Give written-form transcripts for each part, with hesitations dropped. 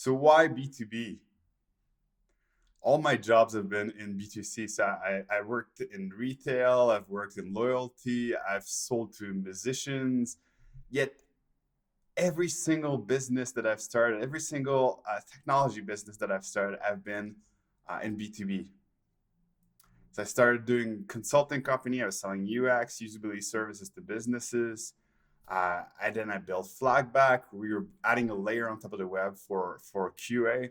So why B2B? All my jobs have been in B2C. So I worked in retail, I've worked in loyalty, I've sold to musicians. Yet every single business that I've started, every single technology business that I've started, I've been in B2B. So I started doing consulting company. I was selling UX, usability services to businesses. I built Flagback. We were adding a layer on top of the web for QA,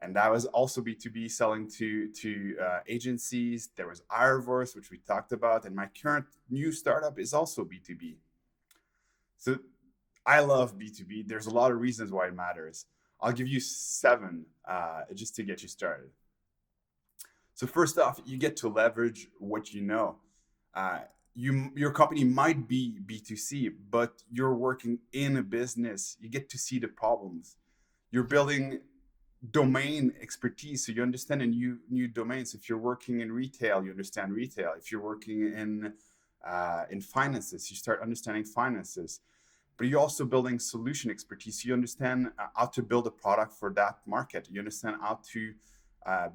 and that was also B2B selling to agencies. There was Ireverse, which we talked about, and my current new startup is also B2B. So I love B2B. There's a lot of reasons why it matters. I'll give you seven just to get you started. So first off, you get to leverage what you know. Uh, your company might be B2C, but you're working in a business. You get to see the problems. You're building domain expertise, so you understand a new domains. If you're working in retail, you understand retail. If you're working in finances, you start understanding finances. But you're also building solution expertise. You understand how to build a product for that market. You understand how to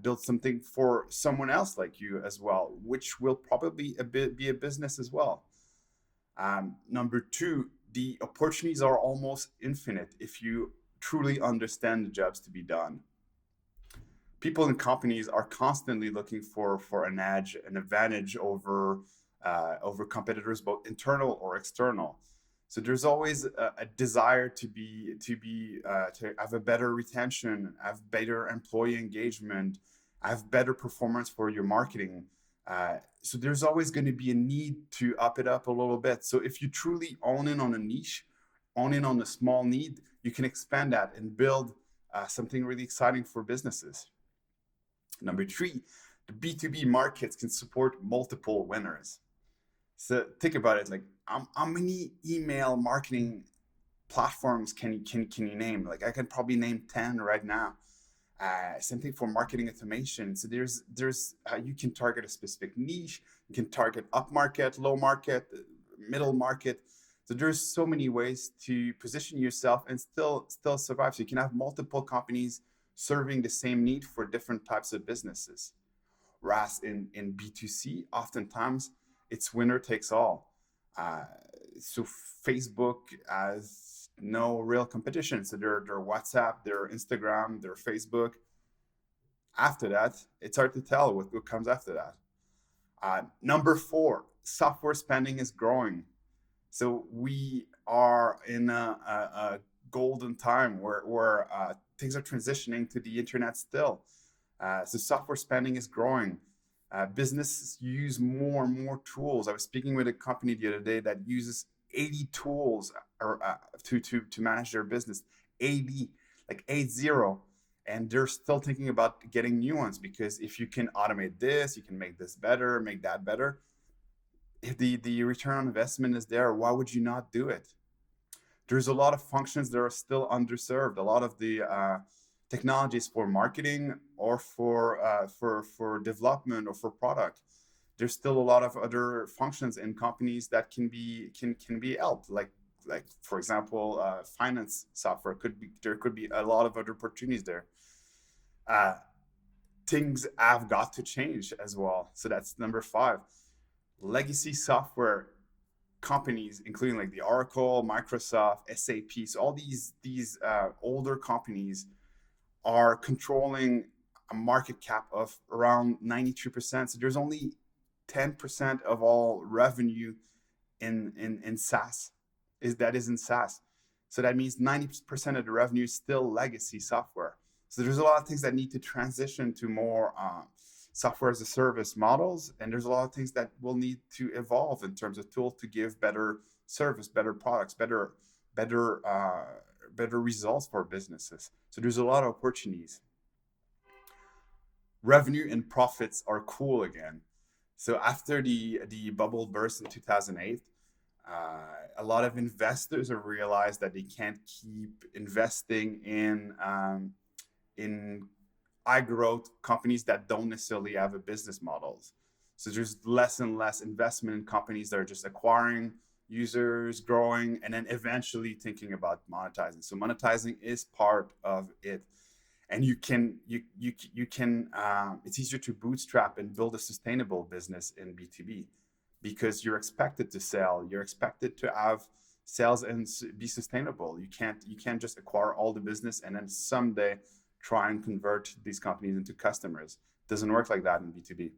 build something for someone else like you as well, which will probably be a business as well. Number two, the opportunities are almost infinite if you truly understand the jobs to be done. People in companies are constantly looking for an edge, an advantage over competitors, both internal or external. So there's always a desire to have a better retention, have better employee engagement, have better performance for your marketing. So there's always going to be a need to up it up a little bit. So if you truly own in on a niche, own in on a small need, you can expand that and build something really exciting for businesses. Number three, the B2B markets can support multiple winners. So think about it, like how many email marketing platforms can you name? Like I can probably name 10 right now. Same thing for marketing automation. So there's you can target a specific niche, you can target up market, low market, middle market. So there's so many ways to position yourself and still survive. So you can have multiple companies serving the same need for different types of businesses. Whereas in B2C, oftentimes it's winner takes all. Uh, so Facebook has no real competition. So their WhatsApp, their Instagram, their Facebook. After that, it's hard to tell what comes after that. Number four, software spending is growing. So we are in a golden time where things are transitioning to the internet still. So software spending is growing. Businesses use more and more tools. I was speaking with a company the other day that uses 80 tools to manage their business. 80, like 80. And they're still thinking about getting new ones because if you can automate this, you can make this better, make that better. If the return on investment is there, why would you not do it? There's a lot of functions that are still underserved. A lot of the technologies for marketing or for development or for product. There's still a lot of other functions in companies that can be helped. Like for example, finance software could be a lot of other opportunities there. Uh, Things have got to change as well. So that's number five. Legacy software companies, including like the Oracle, Microsoft, SAP, so all these older companies are controlling a market cap of around 93%. So there's only 10% of all revenue in SaaS is in SaaS. So that means 90% of the revenue is still legacy software. So there's a lot of things that need to transition to more software as a service models, and there's a lot of things that will need to evolve in terms of tools to give better service, better products, better results for businesses. So there's a lot of opportunities. Revenue and profits are cool again. So after the bubble burst in 2008, a lot of investors have realized that they can't keep investing in high growth companies that don't necessarily have a business models. So there's less and less investment in companies that are just acquiring users, growing, and then eventually thinking about monetizing. So monetizing is part of it. And it's easier to bootstrap and build a sustainable business in B2B because you're expected to sell, you're expected to have sales and be sustainable. You can't just acquire all the business and then someday try and convert these companies into customers. It doesn't work like that in B2B.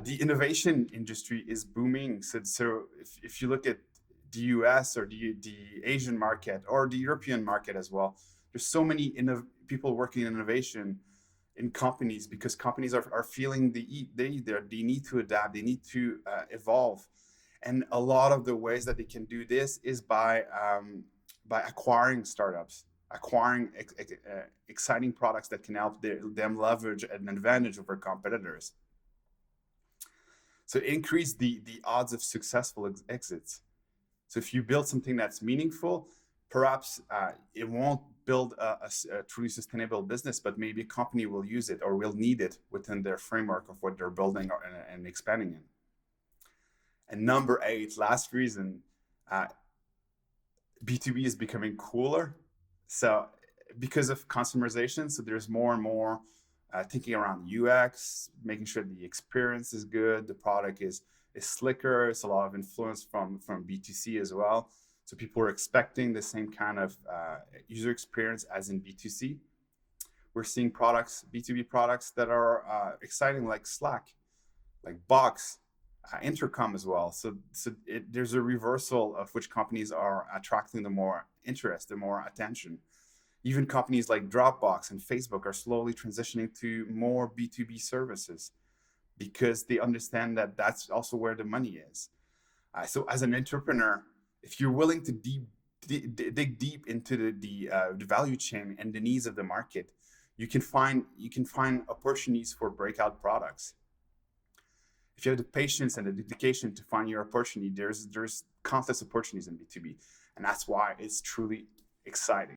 The innovation industry is booming. So if you look at the US or the Asian market or the European market as well, there's so many people working in innovation in companies because companies are feeling they need to adapt, they need to evolve. And a lot of the ways that they can do this is by acquiring startups, acquiring exciting products that can help them leverage an advantage over competitors. So increase the odds of successful exits. So if you build something that's meaningful, perhaps it won't build a truly sustainable business, but maybe a company will use it or will need it within their framework of what they're building and expanding in. And number 8, last reason, B2B is becoming cooler. So because of consumerization, so there's more and more thinking around UX, making sure the experience is good, the product is slicker. It's a lot of influence from B2C as well. So people are expecting the same kind of user experience as in B2C. We're seeing B2B products that are exciting, like Slack, like Box, Intercom as well. So there's a reversal of which companies are attracting the more interest, the more attention. Even companies like Dropbox and Facebook are slowly transitioning to more B2B services because they understand that that's also where the money is. So as an entrepreneur, if you're willing to dig deep into the value chain and the needs of the market, you can find opportunities for breakout products. If you have the patience and the dedication to find your opportunity, there's countless opportunities in B2B, and that's why it's truly exciting.